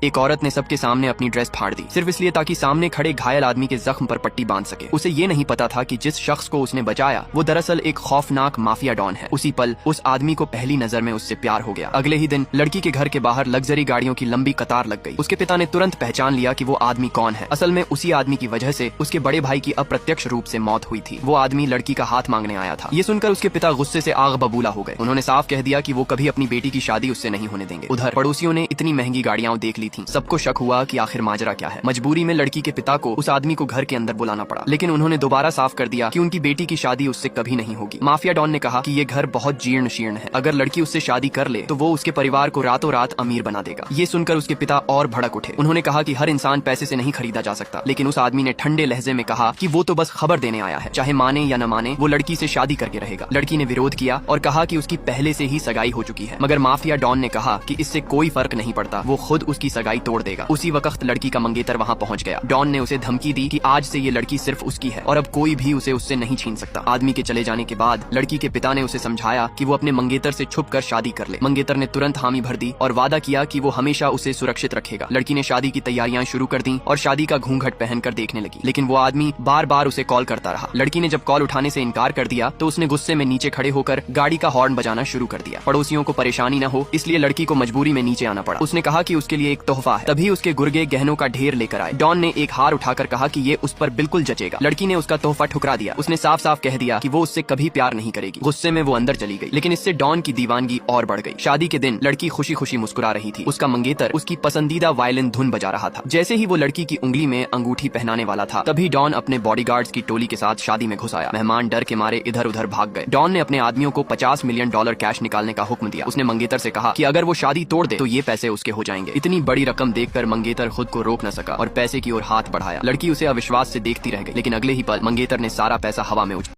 एक औरत ने सबके सामने अपनी ड्रेस फाड़ दी, सिर्फ इसलिए ताकि सामने खड़े घायल आदमी के जख्म पर पट्टी बांध सके। उसे ये नहीं पता था कि जिस शख्स को उसने बचाया वो दरअसल एक खौफनाक माफिया डॉन है। उसी पल उस आदमी को पहली नजर में उससे प्यार हो गया। अगले ही दिन लड़की के घर के बाहर लग्जरी गाड़ियों की लंबी कतार लग गई। उसके पिता ने तुरंत पहचान लिया कि वो आदमी कौन है। असल में उसी आदमी की वजह से उसके बड़े भाई की अप्रत्यक्ष रूप से मौत हुई थी। वो आदमी लड़की का हाथ मांगने आया था। ये सुनकर उसके पिता गुस्से से आग बबूला हो गए। उन्होंने साफ कह दिया कि वो कभी अपनी बेटी की शादी उससे नहीं होने देंगे। उधर पड़ोसियों ने इतनी महंगी गाड़ियां देख ली थी। सबको शक हुआ कि आखिर माजरा क्या है। मजबूरी में लड़की के पिता को उस आदमी को घर के अंदर बुलाना पड़ा, लेकिन उन्होंने दोबारा साफ कर दिया कि उनकी बेटी की शादी उससे कभी नहीं होगी। माफिया डॉन ने कहा कि ये घर बहुत जीर्ण शीर्ण है, अगर लड़की उससे शादी कर ले तो वो उसके परिवार को रातों रात अमीर बना देगा। ये सुनकर उसके पिता और भड़क उठे। उन्होंने कहा कि हर इंसान पैसे से नहीं खरीदा जा सकता, लेकिन उस आदमी ने ठंडे लहजे में कहा कि वो तो बस खबर देने आया है, चाहे माने या न माने वो लड़की से शादी करके रहेगा। लड़की ने विरोध किया और कहा कि उसकी पहले से ही सगाई हो चुकी है, मगर माफिया डॉन ने कहा कि इससे कोई फर्क नहीं पड़ता, वो खुद उसकी सगाई तोड़ देगा। उसी वक्त लड़की का मंगेतर वहाँ पहुँच गया। डॉन ने उसे धमकी दी कि आज से ये लड़की सिर्फ उसकी है और अब कोई भी उसे उससे नहीं छीन सकता। आदमी के चले जाने के बाद लड़की के पिता ने उसे समझाया कि वो अपने मंगेतर से छुपकर शादी कर ले। मंगेतर ने तुरंत हामी भर दी और वादा किया कि वो हमेशा उसे सुरक्षित रखेगा। लड़की ने शादी की तैयारियां शुरू कर दी और शादी का घूंघट पहनकर देखने लगी, लेकिन वो आदमी बार बार उसे कॉल करता रहा। लड़की ने जब कॉल उठाने से इनकार कर दिया तो उसने गुस्से में नीचे खड़े होकर गाड़ी का हॉर्न बजाना शुरू कर दिया। पड़ोसियों को परेशानी न हो इसलिए लड़की को मजबूरी में नीचे आना पड़ा। उसने कहा कि उसके लिए एक तोहफा है। तभी उसके गुर्गे गहनों का ढेर लेकर आए। डॉन ने एक हार उठाकर कहा कि ये उस पर बिल्कुल जचेगा। लड़की ने उसका तोहफा ठुकरा दिया। उसने साफ साफ कह दिया कि वो उससे कभी प्यार नहीं करेगी। गुस्से में वो अंदर चली गई, लेकिन इससे डॉन की दीवानगी और बढ़ गई। शादी के दिन लड़की खुशी खुशी मुस्कुरा रही थी। उसका मंगेतर उसकी पसंदीदा वायलिन धुन बजा रहा था। जैसे ही वो लड़की की उंगली में अंगूठी पहनाने वाला था, तभी डॉन अपने बॉडीगार्ड्स की टोली के साथ शादी में घुस आया। मेहमान डर के मारे इधर उधर भाग गए। डॉन ने अपने आदमियों को $50 मिलियन कैश निकालने का हुक्म दिया। उसने मंगेतर से कहा कि अगर वो शादी तोड़ दे तो ये पैसे उसके हो जाएंगे। इतनी बड़ी रकम देखकर मंगेतर खुद को रोक न सका और पैसे की ओर हाथ बढ़ाया। लड़की उसे अविश्वास से देखती रह गई, लेकिन अगले ही पल मंगेतर ने सारा पैसा हवा में उछाला।